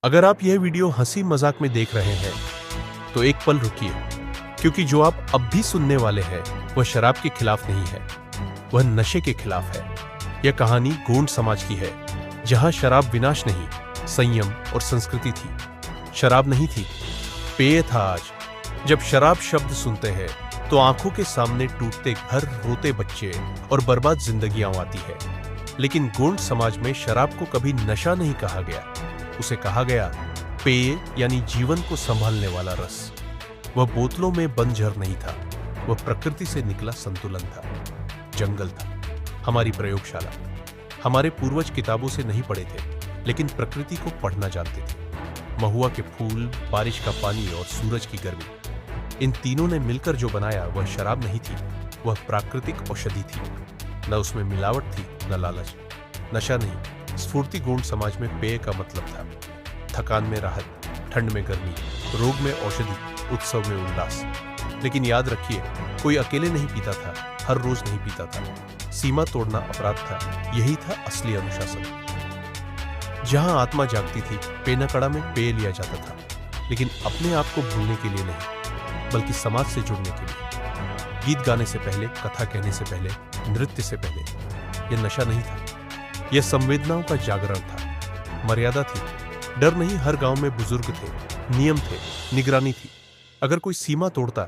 अगर आप यह वीडियो हंसी मजाक में देख रहे हैं तो एक पल रुकिए, क्योंकि जो आप अब भी सुनने वाले हैं वह शराब के खिलाफ नहीं है, वह नशे के खिलाफ है। यह कहानी गोंड समाज की है, जहां शराब विनाश नहीं, संयम और संस्कृति थी। शराब नहीं थी, पेय था। आज जब शराब शब्द सुनते हैं तो आंखों के सामने टूटते घर, रोते बच्चे और बर्बाद जिंदगियां आती है। लेकिन गोंड समाज में शराब को कभी नशा नहीं कहा गया, उसे कहा गया पेय, यानी जीवन को संभालने वाला रस। वह बोतलों में बंद जहर नहीं था, वह प्रकृति से निकला संतुलन था, जंगल था, हमारी प्रयोगशाला। हमारे पूर्वज किताबों से नहीं पढ़े थे, लेकिन प्रकृति को पढ़ना जानते थे। महुआ के फूल, बारिश का पानी और सूरज की गर्मी, इन तीनों ने मिलकर जो बनाया वह शराब नहीं थी, वह प्राकृतिक औषधि थी। न उसमें मिलावट थी, न लालच। नशा नहीं, स्फूर्ति गोंड समाज में पेय का मतलब था थकान में राहत, ठंड में गर्मी, रोग में औषधि, उत्सव में उल्लास। लेकिन याद रखिए, कोई अकेले नहीं पीता था, हर रोज नहीं पीता था। सीमा तोड़ना अपराध था, यही था असली अनुशासन। जहां आत्मा जागती थी, पेनाकड़ा में पेय लिया जाता था, लेकिन अपने आप को भूलने के लिए नहीं, बल्कि समाज से जुड़ने के लिए। गीत गाने से पहले, कथा कहने से पहले, नृत्य से पहले। यह नशा नहीं था, यह संवेदनाओं का जागरण था। मर्यादा थी, डर नहीं। हर गांव में बुजुर्ग थे, नियम थे, निगरानी थी। अगर कोई सीमा तोड़ता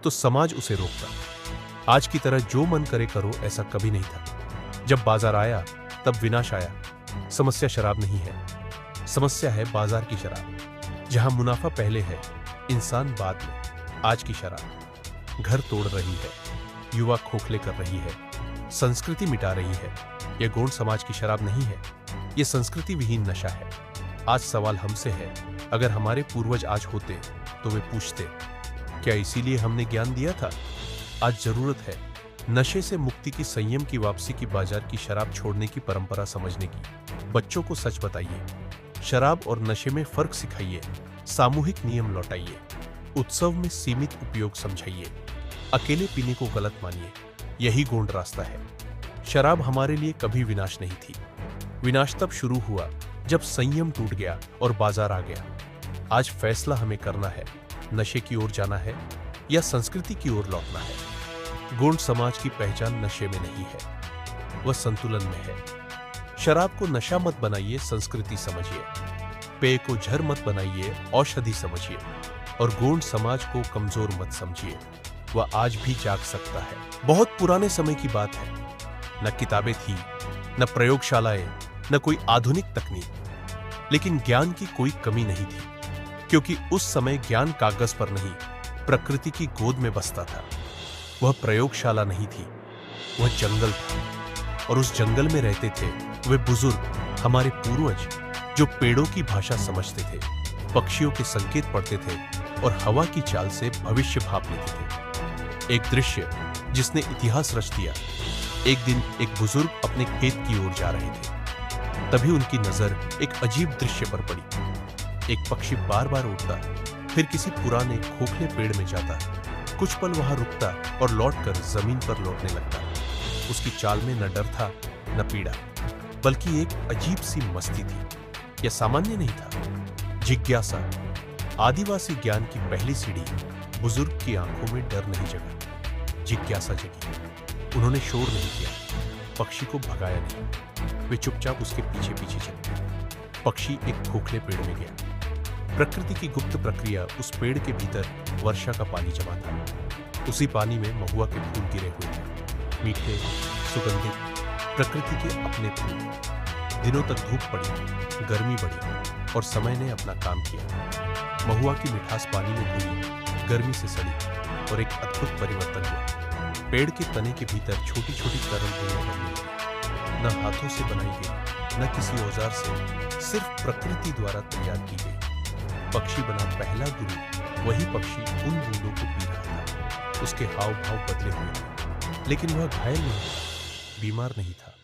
तो समाज उसे रोकता। आज की तरह जो मन करे करो, ऐसा कभी नहीं था। जब बाजार आया तब विनाश आया। समस्या शराब नहीं है, समस्या है बाजार की शराब, जहां मुनाफा पहले है, इंसान बाद में। आज की शराब घर तोड़ रही है, युवा खोखले कर रही है, संस्कृति मिटा रही है। यह गोंड समाज की शराब नहीं है, यह संस्कृति विहीन नशा है। आज सवाल हमसे है, अगर हमारे पूर्वज आज होते तो वे पूछते, क्या इसीलिए हमने ज्ञान दिया था? आज जरूरत है नशे से मुक्ति की, संयम की वापसी की, बाजार की शराब छोड़ने की, परंपरा समझने की। बच्चों को सच बताइए, शराब और नशे में फर्क सिखाइए, सामूहिक नियम लौटाइए, उत्सव में सीमित उपयोग समझाइए, अकेले पीने को गलत मानिए। यही गोंड रास्ता है। शराब हमारे लिए कभी विनाश नहीं थी। विनाश तब शुरू हुआ जब संयम टूट गया और बाजार आ गया। आज फैसला हमें करना है, नशे की ओर जाना है या संस्कृति की ओर लौटना है। गोंड समाज की पहचान नशे में नहीं है, वह संतुलन में है। शराब को नशा मत बनाइए, संस्कृति समझिए। पेय को जहर मत बनाइए, औषधि समझिए। और गोंड समाज को कमजोर मत समझिए, वह आज भी जाग सकता है। बहुत पुराने समय की बात है, न किताबें थी, न प्रयोगशालाएं, न कोई आधुनिक तकनीक, लेकिन ज्ञान की कोई कमी नहीं थी, क्योंकि उस समय ज्ञान कागज पर नहीं, प्रकृति की गोद में बसता था। वह प्रयोगशाला नहीं थी, वह जंगल था, और उस जंगल में रहते थे वे बुजुर्ग, हमारे पूर्वज, जो पेड़ों की भाषा समझते थे, पक्षियों के संकेत पढ़ते थे और हवा की चाल से भविष्य भाप लेते थे। एक दृश्य जिसने इतिहास रच दिया। एक दिन एक बुजुर्ग अपने खेत की ओर जा रहे थे, तभी उनकी नजर एक अजीब दृश्य पर पड़ी। एक पक्षी बार बार उड़ता, फिर किसी पुराने खोखले पेड़ में जाता, कुछ पल वहां रुकता और लौटकर जमीन पर लौटने लगता। उसकी चाल में न डर था, न पीड़ा, बल्कि एक अजीब सी मस्ती थी। यह सामान्य नहीं था, जिज्ञासा। आदिवासी ज्ञान की पहली सीढ़ी। बुजुर्ग की आंखों में डर नहीं जगा, जिज्ञासा जगी। उन्होंने शोर नहीं किया, पक्षी को भगाया नहीं, वे चुपचाप उसके पीछे पीछे चले। पक्षी एक खोखले पेड़ में गया। प्रकृति की गुप्त प्रक्रिया। उस पेड़ के भीतर वर्षा का पानी जमा था। उसी पानी में महुआ के फूल गिरे हुए थे, मीठे, सुगंधित, प्रकृति के अपने फूल। दिनों तक धूप पड़ी, गर्मी बढ़ी और समय ने अपना काम किया। महुआ की मिठास पानी में घुली, गर्मी से सड़ी और एक अद्भुत परिवर्तन हुआ। पेड़ के तने के भीतर छोटी छोटी तरल बूंदें बनने लगी, न हाथों से बनाई गई, न किसी औजार से, सिर्फ प्रकृति द्वारा तैयार की गई। पक्षी बना पहला गुरु। वही पक्षी उन बूंदों को पी रहा था। उसके हाव भाव बदले हुए थे, लेकिन वह घायल नहीं था, बीमार नहीं था,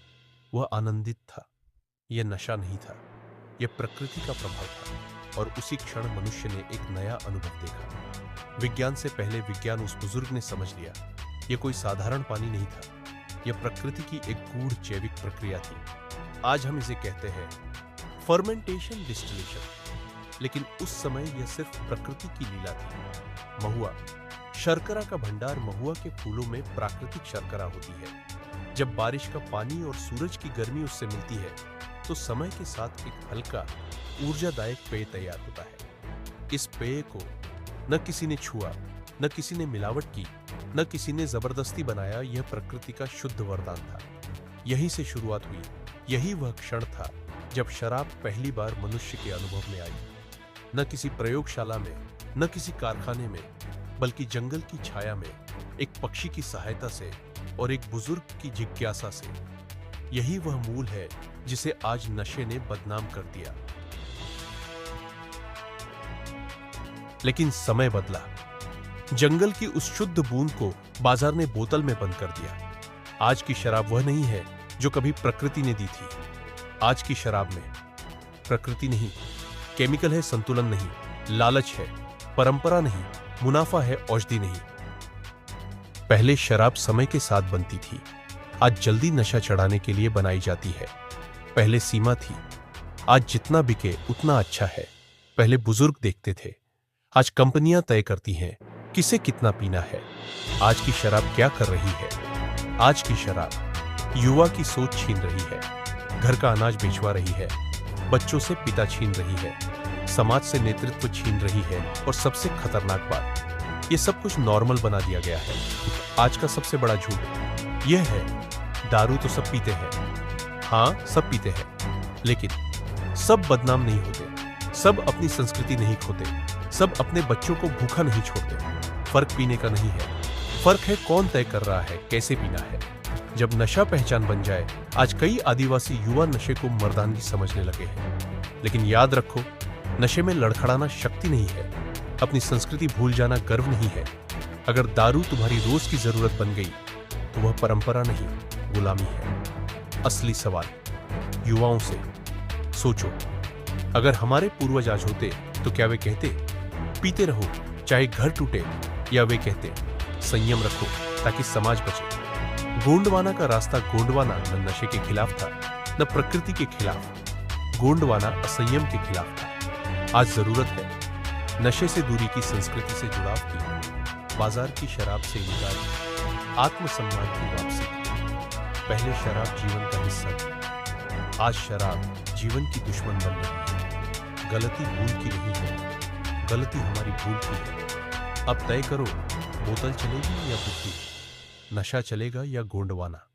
वह आनंदित था। यह नशा नहीं था, यह प्रकृति का प्रभाव था। और उसी क्षण मनुष्य ने एक नया अनुभव देखा। विज्ञान से पहले विज्ञान उस बुजुर्ग ने समझ लिया, यह कोई साधारण पानी नहीं था, यह प्रकृति की एक गूढ़ जैविक प्रक्रिया थी। आज हम इसे कहते हैं फर्मेंटेशन डिस्टिलेशन। लेकिन उस समय यह सिर्फ प्रकृति की लीला थी। महुआ, शर्करा का भंडार। महुआ के फूलों में प्राकृतिक शर्करा होती है। जब बारिश का पानी और सूरज की गर्मी उससे मिलती है तो समय के साथ एक हल्का ऊर्जादायक पेय तैयार होता है। इस पेय को न किसी ने छुआ, न किसी ने मिलावट की, न किसी ने जबरदस्ती बनाया। यह प्रकृति का शुद्ध वरदान था। यहीं से शुरुआत हुई। यही वह क्षण था जब शराब पहली बार मनुष्य के अनुभव में आई। न किसी प्रयोगशाला में, न किसी कारखाने में, बल्कि जंगल की छाया में, एक पक्षी की सहायता से और एक बुजुर्ग की जिज्ञासा से। यही वह मूल है जिसे आज नशे ने बदनाम कर दिया। लेकिन समय बदला। जंगल की उस शुद्ध बूंद को बाजार ने बोतल में बंद कर दिया। आज की शराब वह नहीं है जो कभी प्रकृति ने दी थी। आज की शराब में प्रकृति नहीं, केमिकल है, संतुलन नहीं, लालच है, परंपरा नहीं, मुनाफा है, औषधि नहीं। पहले शराब समय के साथ बनती थी, आज जल्दी नशा चढ़ाने के लिए बनाई जाती है। पहले सीमा थी, आज जितना बिके उतना अच्छा है। पहले बुजुर्ग देखते थे, आज कंपनियां तय करती हैं किसे कितना पीना है। आज की शराब क्या कर रही है? आज की शराब युवा की सोच छीन रही है, घर का अनाज बेचवा रही है, बच्चों से पिता छीन रही है, समाज से नेतृत्व छीन रही है, और सबसे खतरनाक बात, ये सब कुछ नॉर्मल बना दिया गया है। आज का सबसे बड़ा झूठ यह है, दारू तो सब पीते हैं। हाँ, सब पीते हैं, लेकिन सब बदनाम नहीं होते, सब अपनी संस्कृति नहीं खोते, सब अपने बच्चों को भूखा नहीं छोड़ते। फर्क पीने का नहीं है, फर्क है कौन तय कर रहा है कैसे पीना है। जब नशा पहचान बन जाए, आज कई आदिवासी युवा नशे को मर्दानगी समझने लगे हैं। लेकिन याद रखो, नशे में लड़खड़ाना शक्ति नहीं है, अपनी संस्कृति भूल जाना गर्व नहीं है। अगर दारू तुम्हारी रोज की जरूरत बन गई तो वह परंपरा नहीं, गुलामी है। असली सवाल युवाओं से, सोचो, अगर हमारे पूर्वज आज होते तो क्या वे कहते पीते रहो चाहे घर टूटे, या वे कहते संयम रखो ताकि समाज बचे। गोंडवाना का रास्ता गोंडवाना न नशे के खिलाफ था, न प्रकृति के खिलाफ। गोंडवाना असंयम के खिलाफ था। आज जरूरत है नशे से दूरी की, संस्कृति से जुड़ाव की, बाजार की शराब से इनकार की, आत्मसम्मान की वापसी की। पहले शराब जीवन का हिस्सा थी, आज शराब जीवन की दुश्मन बन रही है। गलती भूल की नहीं है, गलती हमारी भूल की है। अब तय करो, बोतल चलेगी या बुद्धि, नशा चलेगा या गोंडवाना।